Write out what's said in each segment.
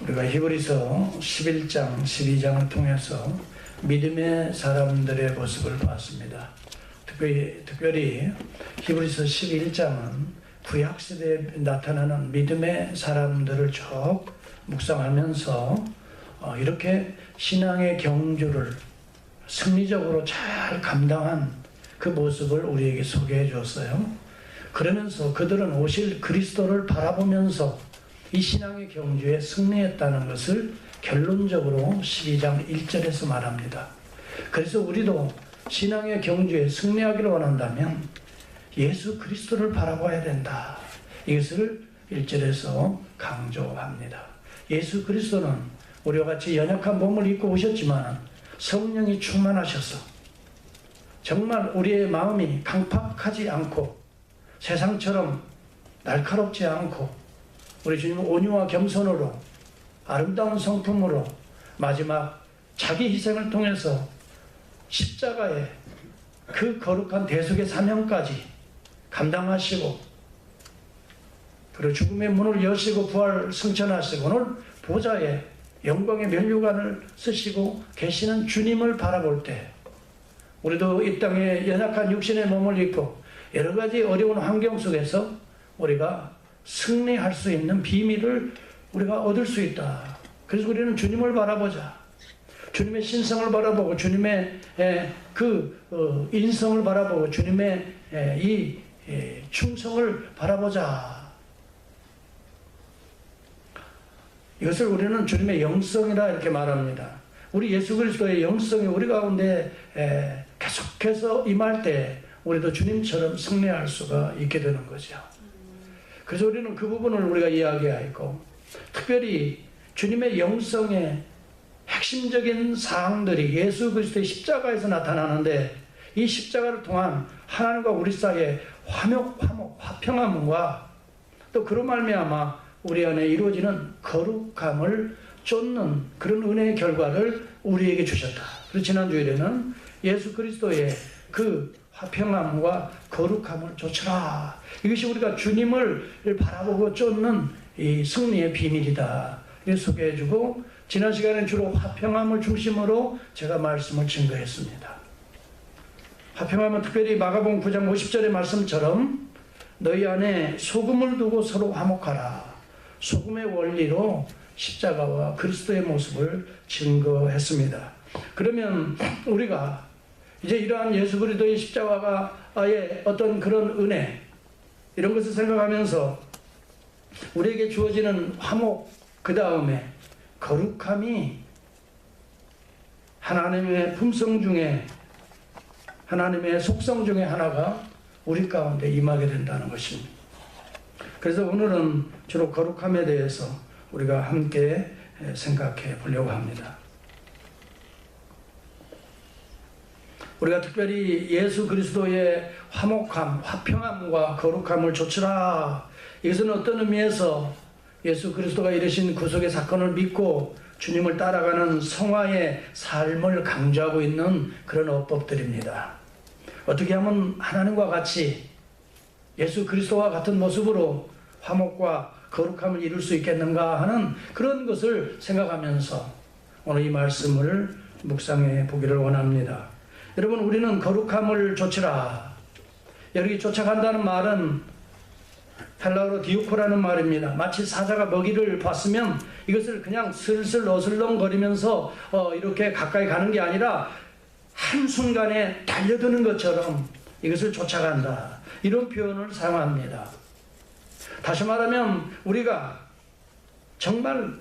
우리가 히브리서 11장, 12장을 통해서 믿음의 사람들의 모습을 봤습니다. 특별히 히브리서 11장은 구약시대에 나타나는 믿음의 사람들을 쭉 묵상하면서 이렇게 신앙의 경주를 승리적으로 잘 감당한 그 모습을 우리에게 소개해 줬어요. 그러면서 그들은 오실 그리스도를 바라보면서 이 신앙의 경주에 승리했다는 것을 결론적으로 12장 1절에서 말합니다. 그래서 우리도 신앙의 경주에 승리하기를 원한다면 예수 그리스도를 바라봐야 된다. 이것을 1절에서 강조합니다. 예수 그리스도는 우리와 같이 연약한 몸을 입고 오셨지만 성령이 충만하셔서 정말 우리의 마음이 강팍하지 않고 세상처럼 날카롭지 않고 우리 주님은 온유와 겸손으로 아름다운 성품으로 마지막 자기 희생을 통해서 십자가의 그 거룩한 대속의 사명까지 감당하시고 그리고 죽음의 문을 여시고 부활 승천하시고 오늘 보좌에 영광의 면류관을 쓰시고 계시는 주님을 바라볼 때 우리도 이 땅에 연약한 육신의 몸을 입고 여러 가지 어려운 환경 속에서 우리가 승리할 수 있는 비밀을 우리가 얻을 수 있다. 그래서 우리는 주님을 바라보자. 주님의 신성을 바라보고 주님의 인성을 바라보고 주님의 이 충성을 바라보자. 이것을 우리는 주님의 영성이라 이렇게 말합니다. 우리 예수 그리스도의 영성이 우리 가운데 계속해서 임할 때 우리도 주님처럼 승리할 수가 있게 되는 거죠. 그래서 우리는 그 부분을 우리가 이야기하고 특별히 주님의 영성의 핵심적인 사항들이 예수 그리스도의 십자가에서 나타나는데 이 십자가를 통한 하나님과 우리 사이의 화평함과 또 그로 말미암아 우리 안에 이루어지는 거룩함을 쫓는 그런 은혜의 결과를 우리에게 주셨다. 그래서 지난 주일에는 예수 그리스도의 그 화평함과 거룩함을 쫓으라. 이것이 우리가 주님을 바라보고 쫓는 이 승리의 비밀이다. 이렇게 소개해주고 지난 시간에는 주로 화평함을 중심으로 제가 말씀을 증거했습니다. 화평함은 특별히 마가복음 9장 50절의 말씀처럼 너희 안에 소금을 두고 서로 화목하라. 소금의 원리로 십자가와 그리스도의 모습을 증거했습니다. 그러면 우리가 이제 이러한 예수 그리스도의 십자가의 어떤 그런 은혜 이런 것을 생각하면서 우리에게 주어지는 화목 그 다음에 거룩함이 하나님의 품성 중에 하나님의 속성 중에 하나가 우리 가운데 임하게 된다는 것입니다. 그래서 오늘은 주로 거룩함에 대해서 우리가 함께 생각해 보려고 합니다. 우리가 특별히 예수 그리스도의 화목함, 화평함과 거룩함을 좇으라. 이것은 어떤 의미에서 예수 그리스도가 이루신 구속의 사건을 믿고 주님을 따라가는 성화의 삶을 강조하고 있는 그런 어법들입니다. 어떻게 하면 하나님과 같이 예수 그리스도와 같은 모습으로 화목과 거룩함을 이룰 수 있겠는가 하는 그런 것을 생각하면서 오늘 이 말씀을 묵상해 보기를 원합니다. 여러분, 우리는 거룩함을 좇으라. 여기 쫓아간다는 말은 헬라어로 디오코라는 말입니다. 마치 사자가 먹이를 봤으면 이것을 그냥 슬슬 어슬렁거리면서 이렇게 가까이 가는 게 아니라 한순간에 달려드는 것처럼 이것을 쫓아간다. 이런 표현을 사용합니다. 다시 말하면 우리가 정말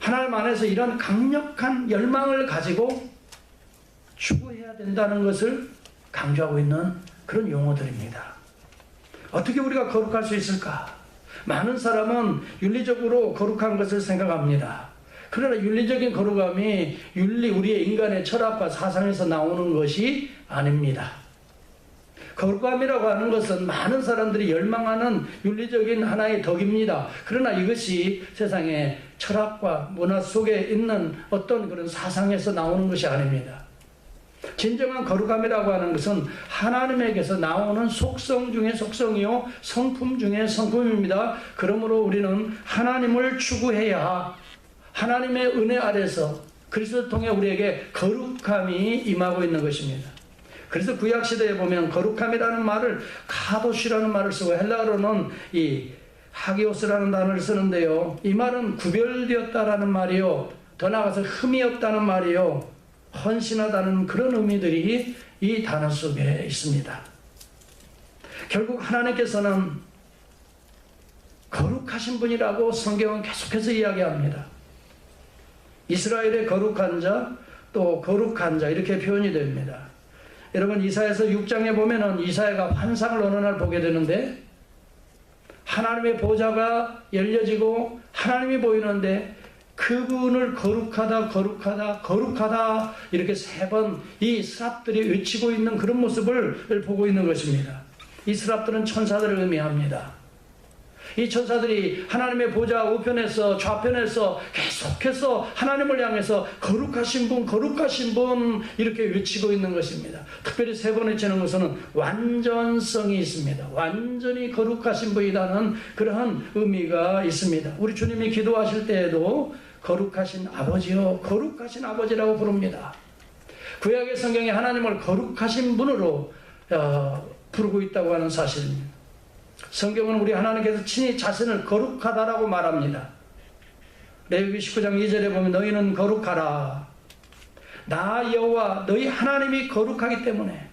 하나님 안에서 이런 강력한 열망을 가지고 추구해야 된다는 것을 강조하고 있는 그런 용어들입니다. 어떻게 우리가 거룩할 수 있을까? 많은 사람은 윤리적으로 거룩한 것을 생각합니다. 그러나 윤리적인 거룩함이 우리의 인간의 철학과 사상에서 나오는 것이 아닙니다. 거룩함이라고 하는 것은 많은 사람들이 열망하는 윤리적인 하나의 덕입니다. 그러나 이것이 세상의 철학과 문화 속에 있는 어떤 그런 사상에서 나오는 것이 아닙니다. 진정한 거룩함이라고 하는 것은 하나님에게서 나오는 속성 중에 속성이요 성품 중에 성품입니다. 그러므로 우리는 하나님을 추구해야 하나님의 은혜 아래서 그리스도를 통해 우리에게 거룩함이 임하고 있는 것입니다. 그래서 구약시대에 보면 거룩함이라는 말을 카도시라는 말을 쓰고 헬라어로는 이 하기오스라는 단어를 쓰는데요. 이 말은 구별되었다라는 말이요. 더 나아가서 흠이 없다는 말이요. 헌신하다는 그런 의미들이 이 단어 속에 있습니다. 결국 하나님께서는 거룩하신 분이라고 성경은 계속해서 이야기합니다. 이스라엘의 거룩한 자, 또 거룩한 자 이렇게 표현이 됩니다. 여러분 이사야서 6장에 보면은 이사야가 환상을 어느 날 보게 되는데 하나님의 보좌가 열려지고 하나님이 보이는데 그분을 거룩하다 거룩하다 거룩하다 이렇게 세 번 이 스랍들이 외치고 있는 그런 모습을 보고 있는 것입니다. 이 스랍들은 천사들을 의미합니다. 이 천사들이 하나님의 보좌 우편에서 좌편에서 계속해서 하나님을 향해서 거룩하신 분 거룩하신 분 이렇게 외치고 있는 것입니다. 특별히 세 번 외치는 것은 완전성이 있습니다. 완전히 거룩하신 분이라는 그러한 의미가 있습니다. 우리 주님이 기도하실 때에도 거룩하신 아버지요 거룩하신 아버지라고 부릅니다. 구약의 성경에 하나님을 거룩하신 분으로 부르고 있다고 하는 사실입니다. 성경은 우리 하나님께서 친히 자신을 거룩하다라고 말합니다. 레위기 19장 2절에 보면 너희는 거룩하라. 나 여호와 너희 하나님이 거룩하기 때문에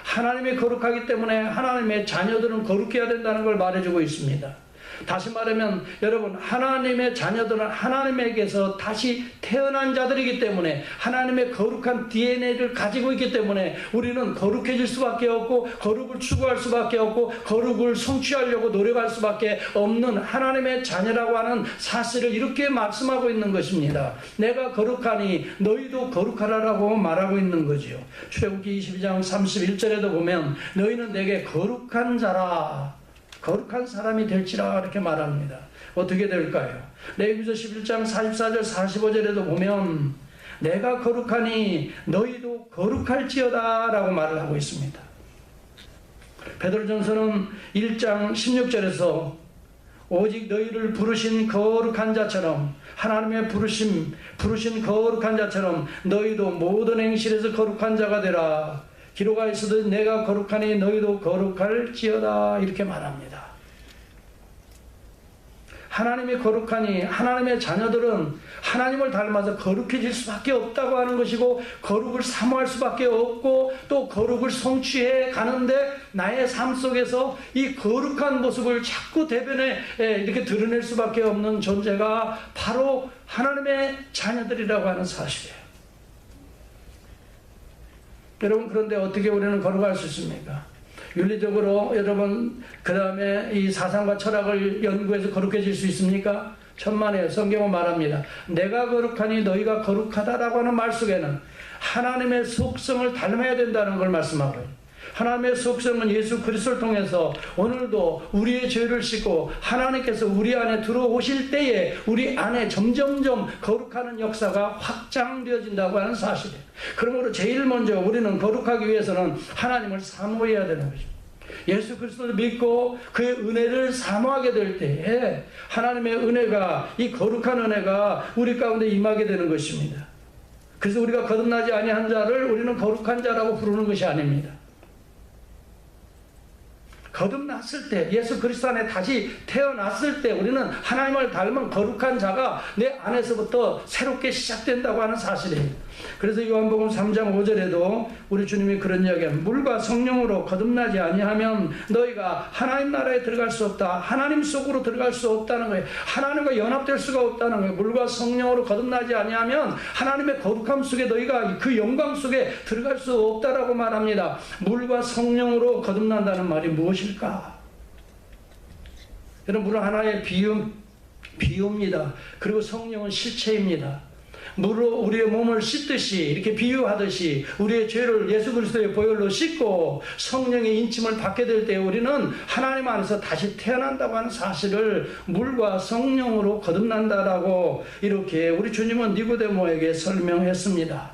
하나님이 거룩하기 때문에 하나님의 자녀들은 거룩해야 된다는 걸 말해주고 있습니다. 다시 말하면 여러분 하나님의 자녀들은 하나님에게서 다시 태어난 자들이기 때문에 하나님의 거룩한 DNA를 가지고 있기 때문에 우리는 거룩해질 수밖에 없고 거룩을 추구할 수밖에 없고 거룩을 성취하려고 노력할 수밖에 없는 하나님의 자녀라고 하는 사실을 이렇게 말씀하고 있는 것입니다. 내가 거룩하니 너희도 거룩하라라고 말하고 있는 거지요. 출애굽기 22장 31절에도 보면 너희는 내게 거룩한 자라 거룩한 사람이 될지라 이렇게 말합니다. 어떻게 될까요? 레위기서 11장 44절 45절에도 보면 내가 거룩하니 너희도 거룩할지어다 라고 말을 하고 있습니다. 베드로전서는 1장 16절에서 오직 너희를 부르신 거룩한 자처럼 하나님의 부르신 거룩한 자처럼 너희도 모든 행실에서 거룩한 자가 되라. 기록하 있어도 내가 거룩하니 너희도 거룩할지어다 이렇게 말합니다. 하나님이 거룩하니 하나님의 자녀들은 하나님을 닮아서 거룩해질 수밖에 없다고 하는 것이고 거룩을 사모할 수밖에 없고 또 거룩을 성취해 가는데 나의 삶 속에서 이 거룩한 모습을 자꾸 대변해 이렇게 드러낼 수밖에 없는 존재가 바로 하나님의 자녀들이라고 하는 사실이에요. 여러분 그런데 어떻게 우리는 거룩할 수 있습니까? 윤리적으로 여러분 그 다음에 이 사상과 철학을 연구해서 거룩해질 수 있습니까? 천만에요. 성경은 말합니다. 내가 거룩하니 너희가 거룩하다라고 하는 말 속에는 하나님의 속성을 닮아야 된다는 걸 말씀하고요. 하나님의 속성은 예수 그리스도를 통해서 오늘도 우리의 죄를 씻고 하나님께서 우리 안에 들어오실 때에 우리 안에 점점점 거룩하는 역사가 확장되어진다고 하는 사실이에요. 그러므로 제일 먼저 우리는 거룩하기 위해서는 하나님을 사모해야 되는 거죠. 예수 그리스도를 믿고 그의 은혜를 사모하게 될 때에 하나님의 은혜가 이 거룩한 은혜가 우리 가운데 임하게 되는 것입니다. 그래서 우리가 거듭나지 아니한 자를 우리는 거룩한 자라고 부르는 것이 아닙니다. 거듭났을 때 예수 그리스도 안에 다시 태어났을 때 우리는 하나님을 닮은 거룩한 자가 내 안에서부터 새롭게 시작된다고 하는 사실이에요. 그래서 요한복음 3장 5절에도 우리 주님이 그런 이야기합니다. 물과 성령으로 거듭나지 아니하면 너희가 하나님 나라에 들어갈 수 없다. 하나님 속으로 들어갈 수 없다는 거예요. 하나님과 연합될 수가 없다는 거예요. 물과 성령으로 거듭나지 아니하면 하나님의 거룩함 속에 너희가 그 영광 속에 들어갈 수 없다라고 말합니다. 물과 성령으로 거듭난다는 말이 무엇일까? 여러분 물은 하나의 비유입니다. 그리고 성령은 실체입니다. 물로 우리의 몸을 씻듯이 이렇게 비유하듯이 우리의 죄를 예수 그리스도의 보혈로 씻고 성령의 인침을 받게 될 때 우리는 하나님 안에서 다시 태어난다고 하는 사실을 물과 성령으로 거듭난다라고 이렇게 우리 주님은 니고데모에게 설명했습니다.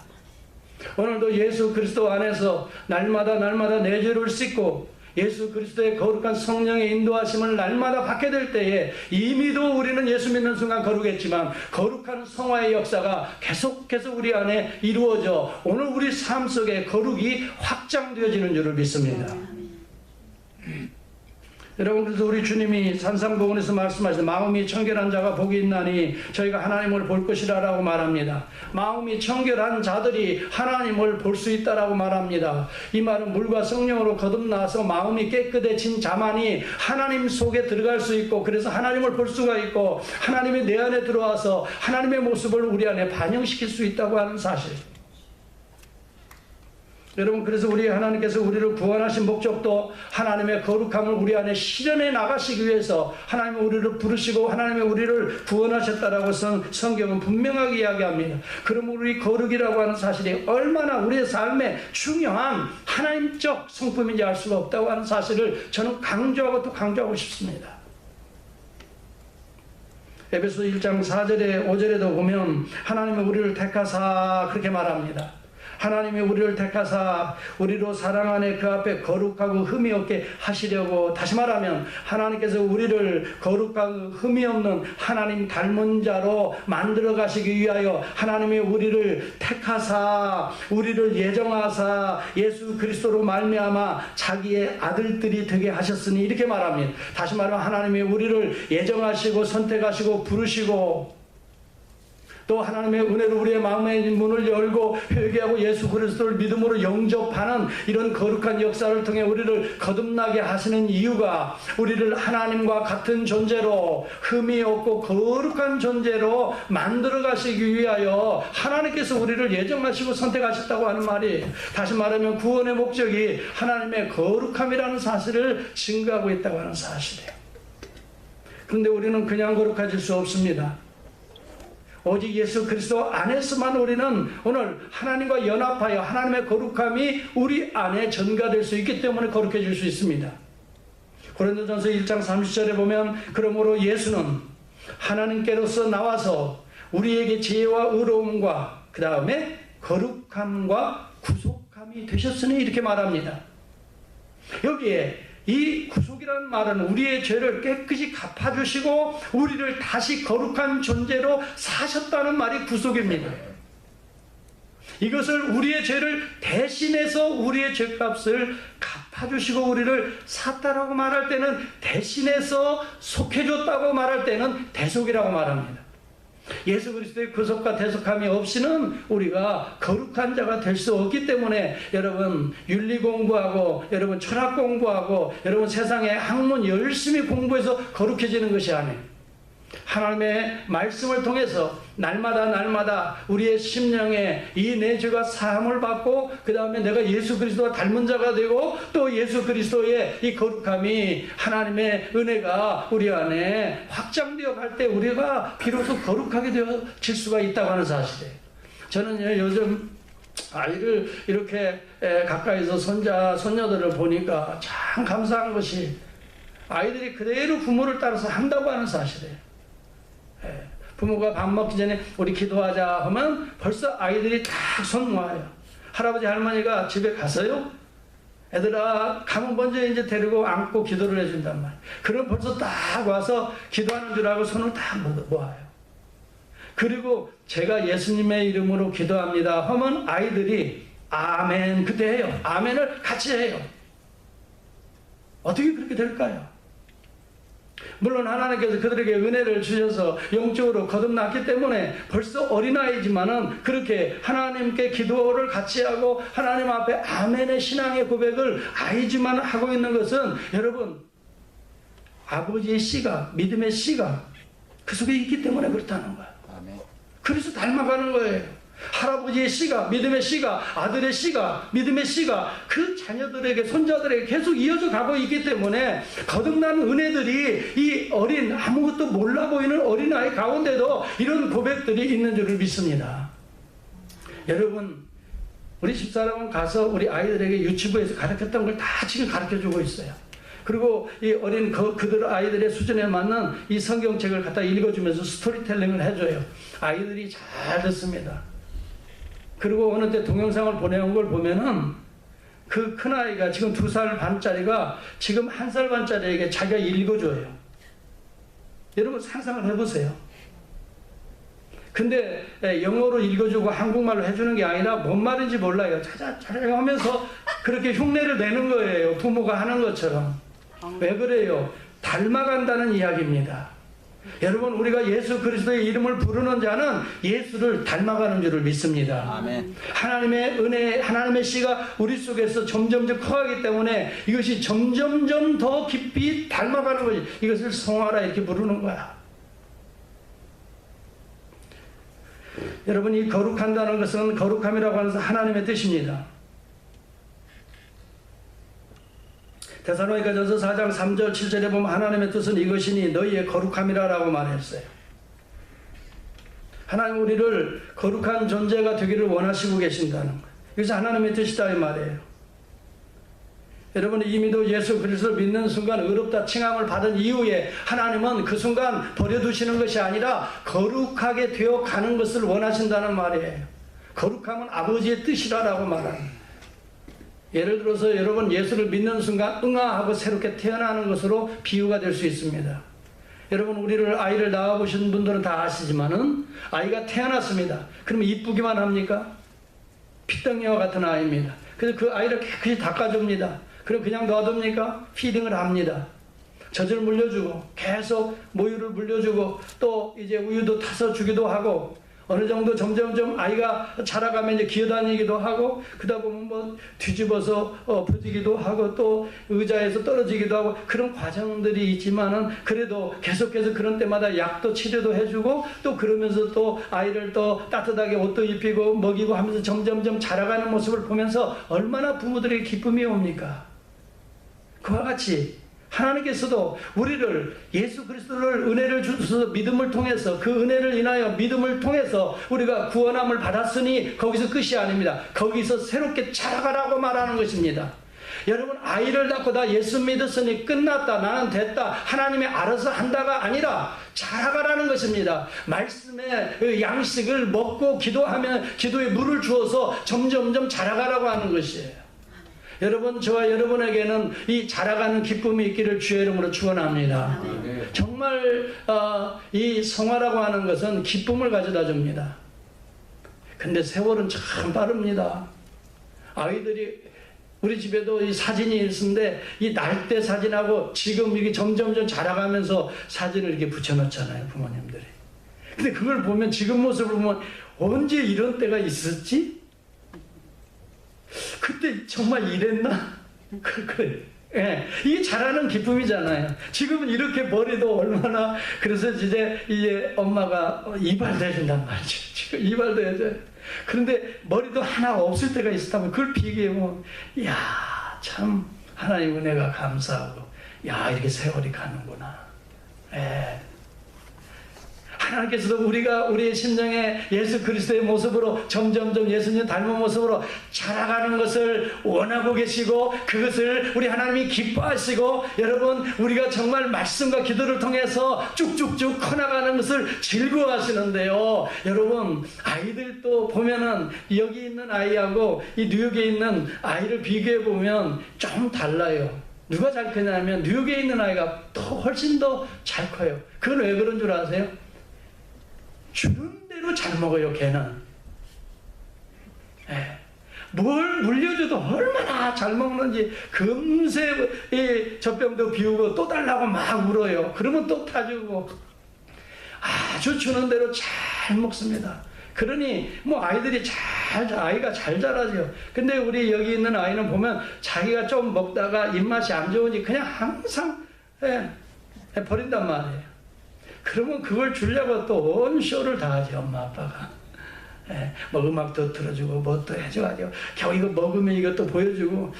오늘도 예수 그리스도 안에서 날마다 내 죄를 씻고 예수 그리스도의 거룩한 성령의 인도하심을 날마다 받게 될 때에 이미도 우리는 예수 믿는 순간 거룩했지만 거룩한 성화의 역사가 계속해서 우리 안에 이루어져 오늘 우리 삶 속에 거룩이 확장되어지는 줄을 믿습니다. 여러분, 그래서 우리 주님이 산상복음에서 말씀하신 마음이 청결한 자가 복이 있나니 저희가 하나님을 볼 것이라 라고 말합니다. 마음이 청결한 자들이 하나님을 볼 수 있다라고 말합니다. 이 말은 물과 성령으로 거듭나서 마음이 깨끗해진 자만이 하나님 속에 들어갈 수 있고, 그래서 하나님을 볼 수가 있고 하나님이 내 안에 들어와서 하나님의 모습을 우리 안에 반영시킬 수 있다고 하는 사실. 여러분, 그래서 우리 하나님께서 우리를 구원하신 목적도 하나님의 거룩함을 우리 안에 실현해 나가시기 위해서 하나님이 우리를 부르시고 하나님이 우리를 구원하셨다라고 성경은 분명하게 이야기합니다. 그럼 우리 거룩이라고 하는 사실이 얼마나 우리의 삶에 중요한 하나님적 성품인지 알 수가 없다고 하는 사실을 저는 강조하고 또 강조하고 싶습니다. 에베소 1장 4절에 5절에도 보면 하나님이 우리를 택하사 그렇게 말합니다. 하나님이 우리를 택하사 우리로 사랑 안에 그 앞에 거룩하고 흠이 없게 하시려고, 다시 말하면 하나님께서 우리를 거룩하고 흠이 없는 하나님 닮은 자로 만들어 가시기 위하여 하나님이 우리를 택하사 우리를 예정하사 예수 그리스도로 말미암아 자기의 아들들이 되게 하셨으니 이렇게 말합니다. 다시 말하면 하나님이 우리를 예정하시고 선택하시고 부르시고 또 하나님의 은혜로 우리의 마음의 문을 열고 회개하고 예수 그리스도를 믿음으로 영접하는 이런 거룩한 역사를 통해 우리를 거듭나게 하시는 이유가 우리를 하나님과 같은 존재로 흠이 없고 거룩한 존재로 만들어 가시기 위하여 하나님께서 우리를 예정하시고 선택하셨다고 하는 말이, 다시 말하면 구원의 목적이 하나님의 거룩함이라는 사실을 증거하고 있다고 하는 사실이에요. 그런데 우리는 그냥 거룩해질 수 없습니다. 오직 예수 그리스도 안에서만 우리는 오늘 하나님과 연합하여 하나님의 거룩함이 우리 안에 전가될 수 있기 때문에 거룩해질 수 있습니다. 고린도전서 1장 30절에 보면 그러므로 예수는 하나님께로서 나와서 우리에게 지혜와 의로움과 그 다음에 거룩함과 구속함이 되셨으니 이렇게 말합니다. 여기에 이 구속이라는 말은 우리의 죄를 깨끗이 갚아주시고 우리를 다시 거룩한 존재로 사셨다는 말이 구속입니다. 이것을 우리의 죄를 대신해서 우리의 죄값을 갚아주시고 우리를 샀다라고 말할 때는, 대신해서 속해줬다고 말할 때는 대속이라고 말합니다. 예수 그리스도의 구속과 대속함이 없이는 우리가 거룩한 자가 될 수 없기 때문에 여러분 윤리 공부하고 여러분 철학 공부하고 여러분 세상의 학문 열심히 공부해서 거룩해지는 것이 아니에요. 하나님의 말씀을 통해서 날마다 우리의 심령에 이 내 죄가 사함을 받고 그 다음에 내가 예수 그리스도와 닮은 자가 되고 또 예수 그리스도의 이 거룩함이 하나님의 은혜가 우리 안에 확장되어 갈 때 우리가 비로소 거룩하게 되어질 수가 있다고 하는 사실이에요. 저는 요즘 아이를 이렇게 가까이서 손자 손녀들을 보니까 참 감사한 것이 아이들이 그대로 부모를 따라서 한다고 하는 사실이에요. 부모가 밥 먹기 전에 우리 기도하자 하면 벌써 아이들이 딱 손 모아요. 할아버지 할머니가 집에 가서요, 애들아 가면 먼저 이제 데리고 안고 기도를 해준단 말이에요. 그럼 벌써 딱 와서 기도하는 줄 알고 손을 딱 모아요. 그리고 제가 예수님의 이름으로 기도합니다 하면 아이들이 아멘 그때 해요. 아멘을 같이 해요. 어떻게 그렇게 될까요? 물론 하나님께서 그들에게 은혜를 주셔서 영적으로 거듭났기 때문에 벌써 어린아이지만은 그렇게 하나님께 기도를 같이 하고 하나님 앞에 아멘의 신앙의 고백을 아이지만 하고 있는 것은 여러분 아버지의 씨가, 믿음의 씨가 그 속에 있기 때문에 그렇다는 거예요. 아멘. 그래서 닮아가는 거예요. 할아버지의 씨가, 믿음의 씨가, 아들의 씨가, 믿음의 씨가 그 자녀들에게, 손자들에게 계속 이어져 가고 있기 때문에 거듭난 은혜들이 이 어린, 아무것도 몰라 보이는 어린아이 가운데도 이런 고백들이 있는 줄을 믿습니다. 여러분, 우리 집사람은 가서 우리 아이들에게 유치부에서 가르쳤던 걸 다 지금 가르쳐주고 있어요. 그리고 이 어린 그들 아이들의 수준에 맞는 이 성경책을 갖다 읽어주면서 스토리텔링을 해줘요. 아이들이 잘 듣습니다. 그리고 어느 때 동영상을 보내온 걸 보면은 그 큰아이가 지금 2살 반짜리가 지금 1살 반짜리에게 자기가 읽어줘요. 여러분 상상을 해보세요. 근데 영어로 읽어주고 한국말로 해주는 게 아니라 뭔 말인지 몰라요. 자자 하면서 그렇게 흉내를 내는 거예요. 부모가 하는 것처럼. 왜 그래요? 닮아간다는 이야기입니다. 여러분 우리가 예수 그리스도의 이름을 부르는 자는 예수를 닮아가는 줄을 믿습니다. 아멘. 하나님의 은혜, 하나님의 씨가 우리 속에서 점점점 커가기 때문에 이것이 점점점 더 깊이 닮아가는 거지. 이것을 성화라 이렇게 부르는 거야. 여러분 이 거룩한다는 것은 거룩함이라고 하는 하나님의 뜻입니다. 데살로니가전서 4장 3절 7절에 보면 하나님의 뜻은 이것이니 너희의 거룩함이라고 말했어요. 하나님 우리를 거룩한 존재가 되기를 원하시고 계신다는 거예요. 이것이 하나님의 뜻이다 이 말이에요. 여러분 이미도 예수 그리스도를 믿는 순간 의롭다 칭함을 받은 이후에 하나님은 그 순간 버려두시는 것이 아니라 거룩하게 되어 가는 것을 원하신다는 말이에요. 거룩함은 아버지의 뜻이라고 말합니다. 예를 들어서 여러분 예수를 믿는 순간 응아하고 새롭게 태어나는 것으로 비유가 될 수 있습니다. 여러분 우리를 아이를 낳아보신 분들은 다 아시지만은 아이가 태어났습니다. 그러면 이쁘기만 합니까? 피덩이와 같은 아이입니다. 그래서 그 아이를 깨끗이 닦아줍니다. 그럼 그냥 놔둡니까? 피딩을 합니다. 젖을 물려주고 계속 모유를 물려주고 또 이제 우유도 타서 주기도 하고 어느 정도 점점점 아이가 자라가면 이제 기어다니기도 하고 그러다 보면 뭐 뒤집어서 부딪기도 하고 또 의자에서 떨어지기도 하고 그런 과정들이 있지만은 그래도 계속해서 그런 때마다 약도 치료도 해주고 또 그러면서 또 아이를 또 따뜻하게 옷도 입히고 먹이고 하면서 점점점 자라가는 모습을 보면서 얼마나 부모들에게 기쁨이 옵니까? 그와 같이 하나님께서도 우리를 예수 그리스도를 은혜를 주셔서 믿음을 통해서 그 은혜를 인하여 믿음을 통해서 우리가 구원함을 받았으니 거기서 끝이 아닙니다. 거기서 새롭게 자라가라고 말하는 것입니다. 여러분 아이를 낳고 나 예수 믿었으니 끝났다 나는 됐다 하나님이 알아서 한다가 아니라 자라가라는 것입니다. 말씀의 그 양식을 먹고 기도하면 기도에 물을 주어서 점점점 자라가라고 하는 것이에요. 여러분 저와 여러분에게는 이 자라가는 기쁨이 있기를 주의 이름으로 축원합니다. 정말 이 성화라고 하는 것은 기쁨을 가져다 줍니다. 근데 세월은 참 빠릅니다. 아이들이 우리 집에도 이 사진이 있는데 이 날 때 사진하고 지금 이게 점점점 자라가면서 사진을 이렇게 붙여놓잖아요 부모님들이. 근데 그걸 보면 지금 모습을 보면 언제 이런 때가 있었지? 그때 정말 이랬나? 그래. 예, 이게 자라는 기쁨이잖아요. 지금은 이렇게 머리도 얼마나 그래서 이제 엄마가 이발도 해준단 말이죠. 지금 이발도 해줘요. 그런데 머리도 하나 없을 때가 있었다면 그걸 비교해보면 이야 참 하나님 은혜가 감사하고 야 이렇게 세월이 가는구나. 예. 하나님께서도 우리가 우리의 심령에 예수 그리스도의 모습으로 점점점 예수님 닮은 모습으로 자라가는 것을 원하고 계시고 그것을 우리 하나님이 기뻐하시고 여러분 우리가 정말 말씀과 기도를 통해서 쭉쭉쭉 커나가는 것을 즐거워하시는데요. 여러분 아이들도 보면은 여기 있는 아이하고 이 뉴욕에 있는 아이를 비교해 보면 좀 달라요. 누가 잘 크냐면 뉴욕에 있는 아이가 더 훨씬 더 잘 커요. 그건 왜 그런 줄 아세요? 주는 대로 잘 먹어요, 걔는. 예. 뭘 물려줘도 얼마나 잘 먹는지 금세 이 젖병도 비우고 또 달라고 막 울어요. 그러면 또 타주고 아주 주는 대로 잘 먹습니다. 그러니 뭐 아이들이 아이가 잘 자라죠. 근데 우리 여기 있는 아이는 보면 자기가 좀 먹다가 입맛이 안 좋으니 그냥 항상 버린단 말이에요. 그러면 그걸 주려고 또 온 쇼를 다 하죠, 엄마, 아빠가. 뭐 음악도 틀어주고, 뭐 또 해줘가지고, 겨우 이거 먹으면 이것도 보여주고,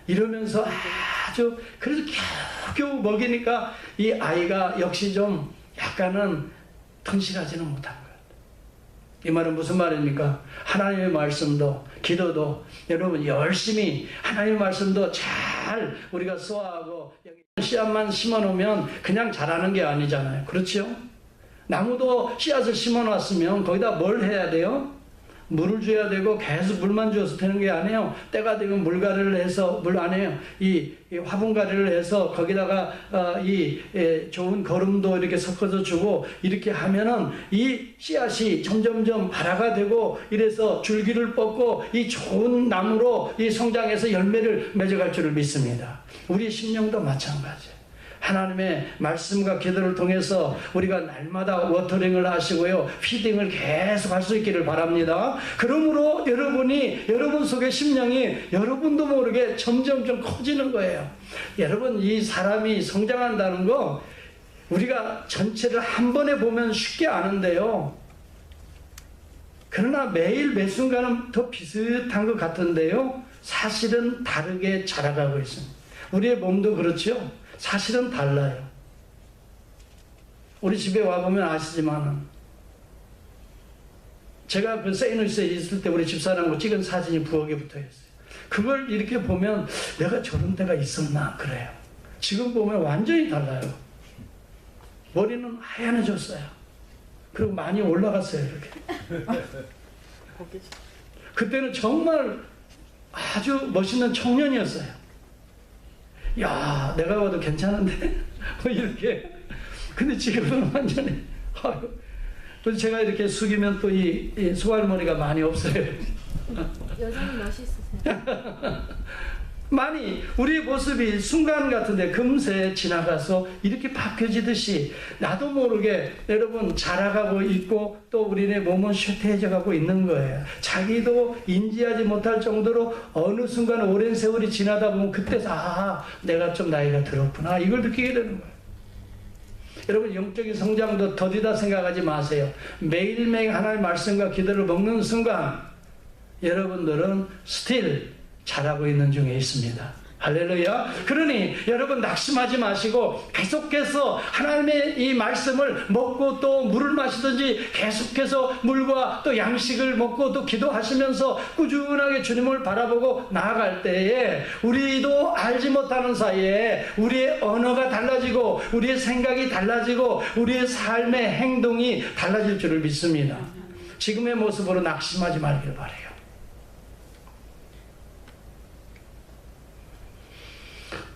이러면서 아주, 그래서 겨우 먹이니까 이 아이가 역시 좀 약간은 턴실하지는 못한 것 같아요. 이 말은 무슨 말입니까? 하나님의 말씀도, 기도도 여러분 열심히 하나님의 말씀도 잘 우리가 소화하고, 씨앗만 심어놓으면 그냥 자라는 게 아니잖아요. 그렇죠? 나무도 씨앗을 심어놨으면 거기다 뭘 해야 돼요? 물을 줘야 되고 계속 물만 줘서 되는 게 아니에요. 때가 되면 물갈이를 해서, 물 안에요, 이 화분갈이를 해서 거기다가 좋은 거름도 이렇게 섞어서 주고, 이렇게 하면은 이 씨앗이 점점점 발화가 되고, 이래서 줄기를 뻗고 이 좋은 나무로 이 성장해서 열매를 맺어갈 줄을 믿습니다. 우리 심령도 마찬가지예요. 하나님의 말씀과 기도를 통해서 우리가 날마다 워터링을 하시고요, 피딩을 계속 할 수 있기를 바랍니다. 그러므로 여러분 속의 심령이 여러분도 모르게 점점 커지는 거예요. 여러분, 이 사람이 성장한다는 거 우리가 전체를 한 번에 보면 쉽게 아는데요, 그러나 매일 매 순간은 더 비슷한 것 같은데요, 사실은 다르게 자라가고 있습니다. 우리의 몸도 그렇죠. 사실은 달라요. 우리 집에 와보면 아시지만, 제가 그 세인루이스에 있을 때 우리 집사람하고 찍은 사진이 부엌에 붙어 있어요. 그걸 이렇게 보면 내가 저런 데가 있었나 그래요. 지금 보면 완전히 달라요. 머리는 하얀해졌어요. 그리고 많이 올라갔어요, 이렇게. 그때는 정말 아주 멋있는 청년이었어요. 야, 내가 봐도 괜찮은데? 이렇게. 근데 지금은 완전히, 또 제가 이렇게 숙이면 또 이 소갈머리가 많이 없어요. 여전히 멋있으세요. 많이 우리의 모습이 순간 같은데 금세 지나가서 이렇게 바뀌어지듯이 나도 모르게 여러분 자라가고 있고, 또 우리의 몸은 쇠퇴해져 가고 있는 거예요. 자기도 인지하지 못할 정도로 어느 순간 오랜 세월이 지나다 보면 그때서 내가 좀 나이가 들었구나, 이걸 느끼게 되는 거예요. 여러분, 영적인 성장도 더디다 생각하지 마세요. 매일매일 하나님의 말씀과 기도를 먹는 순간 여러분들은 스틸 잘하고 있는 중에 있습니다. 할렐루야. 그러니 여러분 낙심하지 마시고 계속해서 하나님의 이 말씀을 먹고 또 물을 마시든지 계속해서 물과 또 양식을 먹고 또 기도하시면서 꾸준하게 주님을 바라보고 나아갈 때에 우리도 알지 못하는 사이에 우리의 언어가 달라지고 우리의 생각이 달라지고 우리의 삶의 행동이 달라질 줄을 믿습니다. 지금의 모습으로 낙심하지 말길 바라요.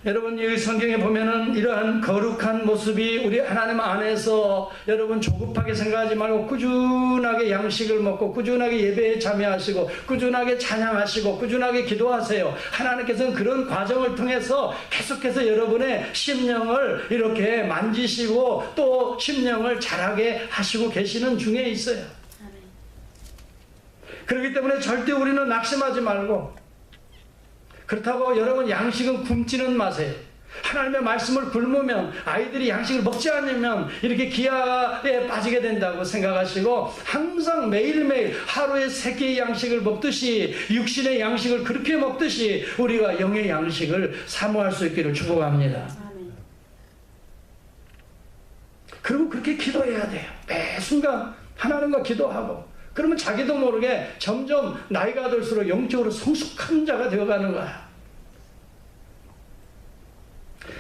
여러분, 이 성경에 보면은 이러한 거룩한 모습이 우리 하나님 안에서 여러분 조급하게 생각하지 말고 꾸준하게 양식을 먹고 꾸준하게 예배에 참여하시고 꾸준하게 찬양하시고 꾸준하게 기도하세요. 하나님께서는 그런 과정을 통해서 계속해서 여러분의 심령을 이렇게 만지시고 또 심령을 자라게 하시고 계시는 중에 있어요. 그렇기 때문에 절대 우리는 낙심하지 말고, 그렇다고 여러분 양식은 굶지는 마세요. 하나님의 말씀을 굶으면 아이들이 양식을 먹지 않으면 이렇게 기아에 빠지게 된다고 생각하시고, 항상 매일매일 하루에 3끼의 양식을 먹듯이 육신의 양식을 그렇게 먹듯이 우리가 영의 양식을 사모할 수 있기를 축복합니다. 그리고 그렇게 기도해야 돼요. 매 순간 하나님과 기도하고, 그러면 자기도 모르게 점점 나이가 들수록 영적으로 성숙한 자가 되어가는 거야.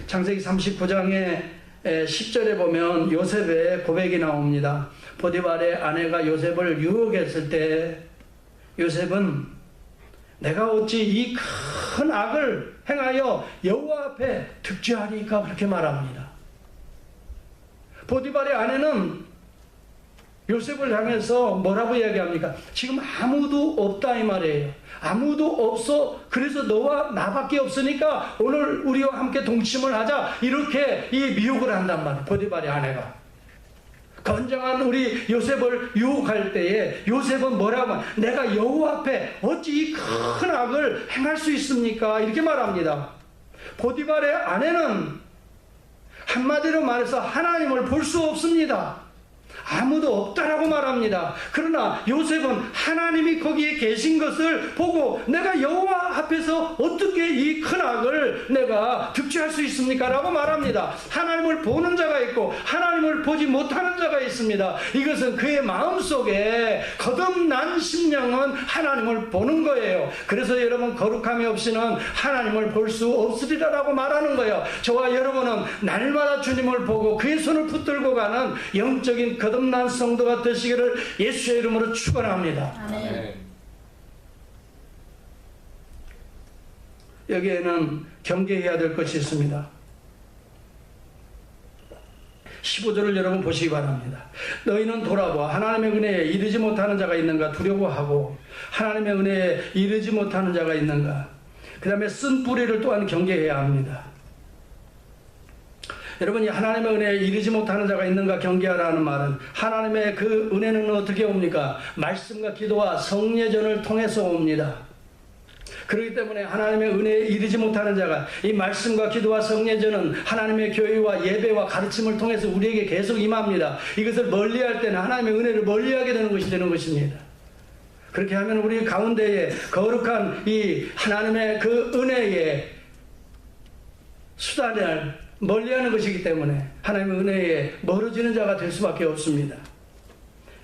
창세기 39장의 10절에 보면 요셉의 고백이 나옵니다. 보디발의 아내가 요셉을 유혹했을 때 요셉은 내가 어찌 이 큰 악을 행하여 여호와 앞에 득죄하리까 그렇게 말합니다. 보디발의 아내는 요셉을 향해서 뭐라고 이야기합니까? 지금 아무도 없다 이 말이에요. 아무도 없어. 그래서 너와 나밖에 없으니까 오늘 우리와 함께 동침을 하자. 이렇게 이 미혹을 한단 말이에요. 보디발의 아내가. 건장한 우리 요셉을 유혹할 때에 요셉은 뭐라고 하면 내가 여호와 앞에 어찌 이 큰 악을 행할 수 있습니까? 이렇게 말합니다. 보디발의 아내는 한마디로 말해서 하나님을 볼 수 없습니다. 아무도 없다라고 말합니다. 그러나 요셉은 하나님이 거기에 계신 것을 보고 내가 여호와 악 앞에서 어떻게 이 큰 악을 내가 득취할 수 있습니까? 라고 말합니다. 하나님을 보는 자가 있고 하나님을 보지 못하는 자가 있습니다. 이것은 그의 마음속에 거듭난 심령은 하나님을 보는 거예요. 그래서 여러분 거룩함이 없이는 하나님을 볼 수 없으리라라고 말하는 거예요. 저와 여러분은 날마다 주님을 보고 그의 손을 붙들고 가는 영적인 거듭난 성도가 되시기를 예수의 이름으로 축원합니다. 아멘. 여기에는 경계해야 될 것이 있습니다. 15절을 여러분 보시기 바랍니다. 너희는 돌아보아 하나님의 은혜에 이르지 못하는 자가 있는가 두려워하고 하나님의 은혜에 이르지 못하는 자가 있는가. 그 다음에 쓴 뿌리를 또한 경계해야 합니다. 여러분이 하나님의 은혜에 이르지 못하는 자가 있는가 경계하라는 말은 하나님의 그 은혜는 어떻게 옵니까? 말씀과 기도와 성례전을 통해서 옵니다. 그렇기 때문에 하나님의 은혜에 이르지 못하는 자가 이 말씀과 기도와 성례전은 하나님의 교회와 예배와 가르침을 통해서 우리에게 계속 임합니다. 이것을 멀리할 때는 하나님의 은혜를 멀리하게 되는 것이 되는 것입니다. 그렇게 하면 우리 가운데에 거룩한 이 하나님의 그 은혜의 수단을 멀리하는 것이기 때문에 하나님의 은혜에 멀어지는 자가 될 수밖에 없습니다.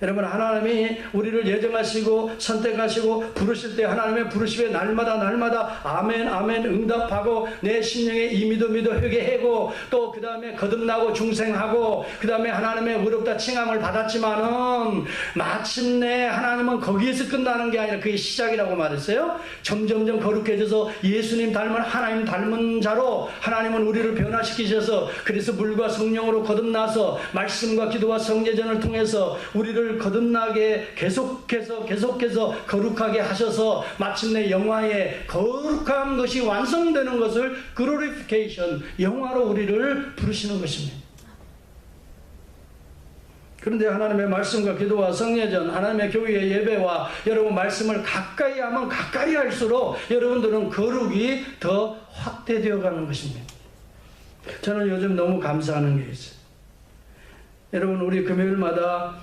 여러분 하나님이 우리를 예정하시고 선택하시고 부르실 때 하나님의 부르심에 날마다 아멘 아멘 응답하고 내 심령에 이미도 믿어 회개하고 또 그 다음에 거듭나고 중생하고 그 다음에 하나님의 의롭다 칭함을 받았지만은 마침내 하나님은 거기에서 끝나는 게 아니라 그게 시작이라고 말했어요. 점점점 거룩해져서 예수님 닮은 하나님 닮은 자로 하나님은 우리를 변화시키셔서 그래서 물과 성령으로 거듭나서 말씀과 기도와 성례전을 통해서 우리를 거듭나게 계속해서 거룩하게 하셔서 마침내 영화의 거룩한 것이 완성되는 것을 글로리피케이션 영화로 우리를 부르시는 것입니다. 그런데 하나님의 말씀과 기도와 성례전 하나님의 교회의 예배와 여러분 말씀을 가까이 하면 가까이 할수록 여러분들은 거룩이 더 확대되어 가는 것입니다. 저는 요즘 너무 감사하는 게 있어요. 여러분 우리 금요일마다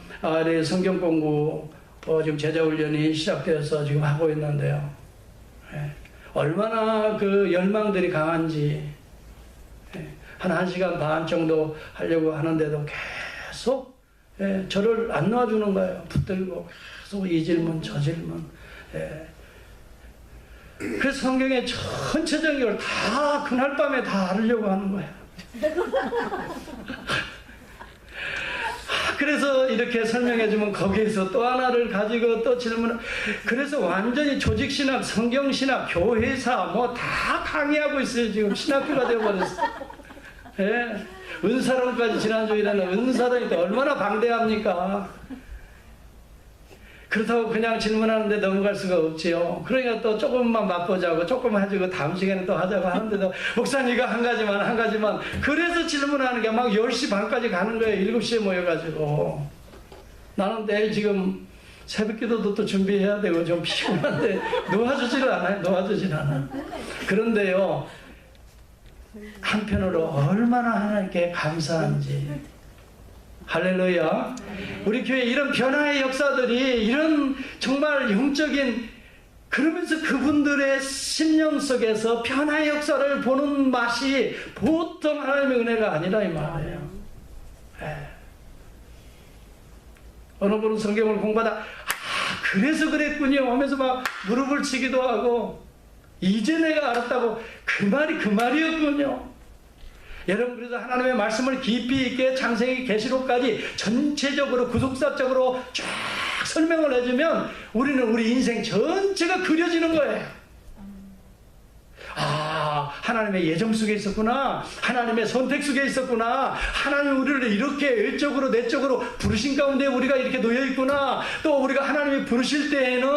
성경 공부 지금 제자훈련이 시작되어서 지금 하고 있는데요. 얼마나 그 열망들이 강한지 한 1시간 반 정도 하려고 하는데도 계속 저를 안 놔주는 거예요. 붙들고 계속 이 질문 저 질문. 그래서 성경의 전체적인 걸 다 그날 밤에 다 하려고 하는 거예요. 그래서 이렇게 설명해주면 거기에서 또 하나를 가지고 또 질문. 그래서 완전히 조직신학, 성경신학, 교회사 뭐 다 강의하고 있어요. 지금 신학교가 되어버렸어요. 은사론까지 지난주일에는 은사론이 또 얼마나 방대합니까? 그렇다고 그냥 질문하는데 넘어갈 수가 없지요. 그러니까 또 조금만 맛보자고 조금 해주고 다음 시간에 또 하자고 하는데도 목사님 이거 한 가지만 그래서 질문하는 게 막 10시 반까지 가는 거예요. 7시에 모여가지고 나는 내일 지금 새벽기도도 또 준비해야 되고 좀 피곤한데 놓아주질 않아요. 그런데요 한편으로 얼마나 하나님께 감사한지. 할렐루야. 우리 교회 이런 변화의 역사들이 이런 정말 영적인 그러면서 그분들의 심령 속에서 변화의 역사를 보는 맛이 보통 하나님의 은혜가 아니라 이 말이에요. 어느 분은 성경을 공부하다 그래서 그랬군요 하면서 막 무릎을 치기도 하고 이제 내가 알았다고 그 말이 그 말이었군요. 여러분 그래서 하나님의 말씀을 깊이 있게 창세기 계시록까지 전체적으로 구속사적으로 쫙 설명을 해주면 우리는 우리 인생 전체가 그려지는 거예요. 하나님의 예정 속에 있었구나. 하나님의 선택 속에 있었구나. 하나님 우리를 이렇게 외적으로 내적으로 부르신 가운데 우리가 이렇게 놓여 있구나. 또 우리가 하나님이 부르실 때에는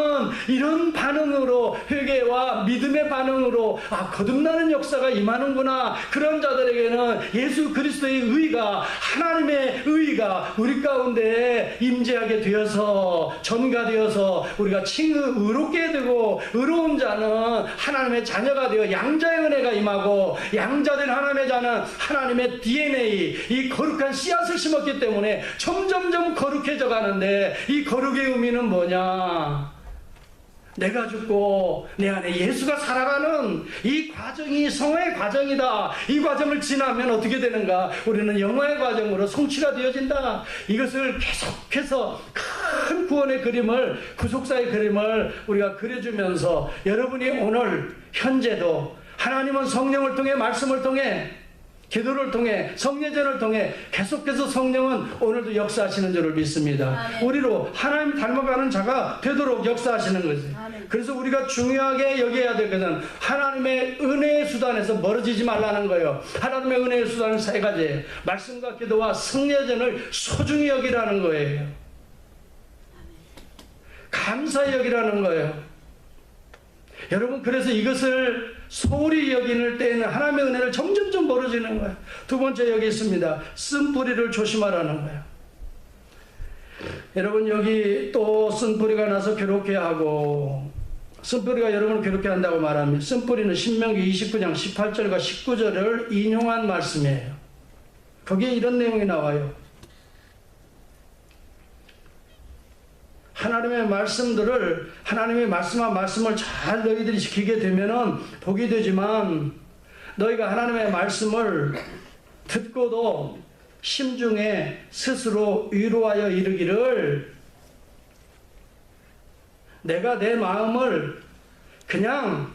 이런 반응으로 회개와 믿음의 반응으로 거듭나는 역사가 임하는구나. 그런 자들에게는 예수 그리스도의 의가 하나님의 의가 우리 가운데 임재하게 되어서 전가되어서 우리가 의롭게 되고 의로운 자는 하나님의 자녀가 되어 양자의 은혜가 임하고 양자된 하나님의 자는 하나님의 DNA 이 거룩한 씨앗을 심었기 때문에 점점점 거룩해져 가는데 이 거룩의 의미는 뭐냐? 내가 죽고 내 안에 예수가 살아가는 이 과정이 성화의 과정이다. 이 과정을 지나면 어떻게 되는가? 우리는 영화의 과정으로 성취가 되어진다. 이것을 계속해서 큰 구원의 그림을, 구속사의 그림을 우리가 그려주면서 여러분이 오늘 현재도 하나님은 성령을 통해, 말씀을 통해, 기도를 통해, 성례전을 통해 계속해서 성령은 오늘도 역사하시는 줄을 믿습니다. 아멘. 우리로 하나님 닮아가는 자가 되도록 역사하시는 거지. 아멘. 그래서 우리가 중요하게 여겨야 될 것은 하나님의 은혜의 수단에서 멀어지지 말라는 거예요. 하나님의 은혜의 수단은 세 가지예요. 말씀과 기도와 성례전을 소중히 여기라는 거예요. 감사히 여기라는 거예요. 여러분, 그래서 이것을 소홀히 여기는 때에는 하나님의 은혜를 점점점 멀어지는 거예요. 두 번째 여기 있습니다. 쓴뿌리를 조심하라는 거예요. 여러분, 여기 또 쓴뿌리가 나서 괴롭게 하고, 쓴뿌리가 여러분을 괴롭게 한다고 말합니다. 쓴뿌리는 신명기 29장 18절과 19절을 인용한 말씀이에요. 거기에 이런 내용이 나와요. 하나님의 말씀들을, 하나님의 말씀을 잘 너희들이 지키게 되면은 복이 되지만, 너희가 하나님의 말씀을 듣고도 심중에 스스로 위로하여 이르기를, 내가 내 마음을 그냥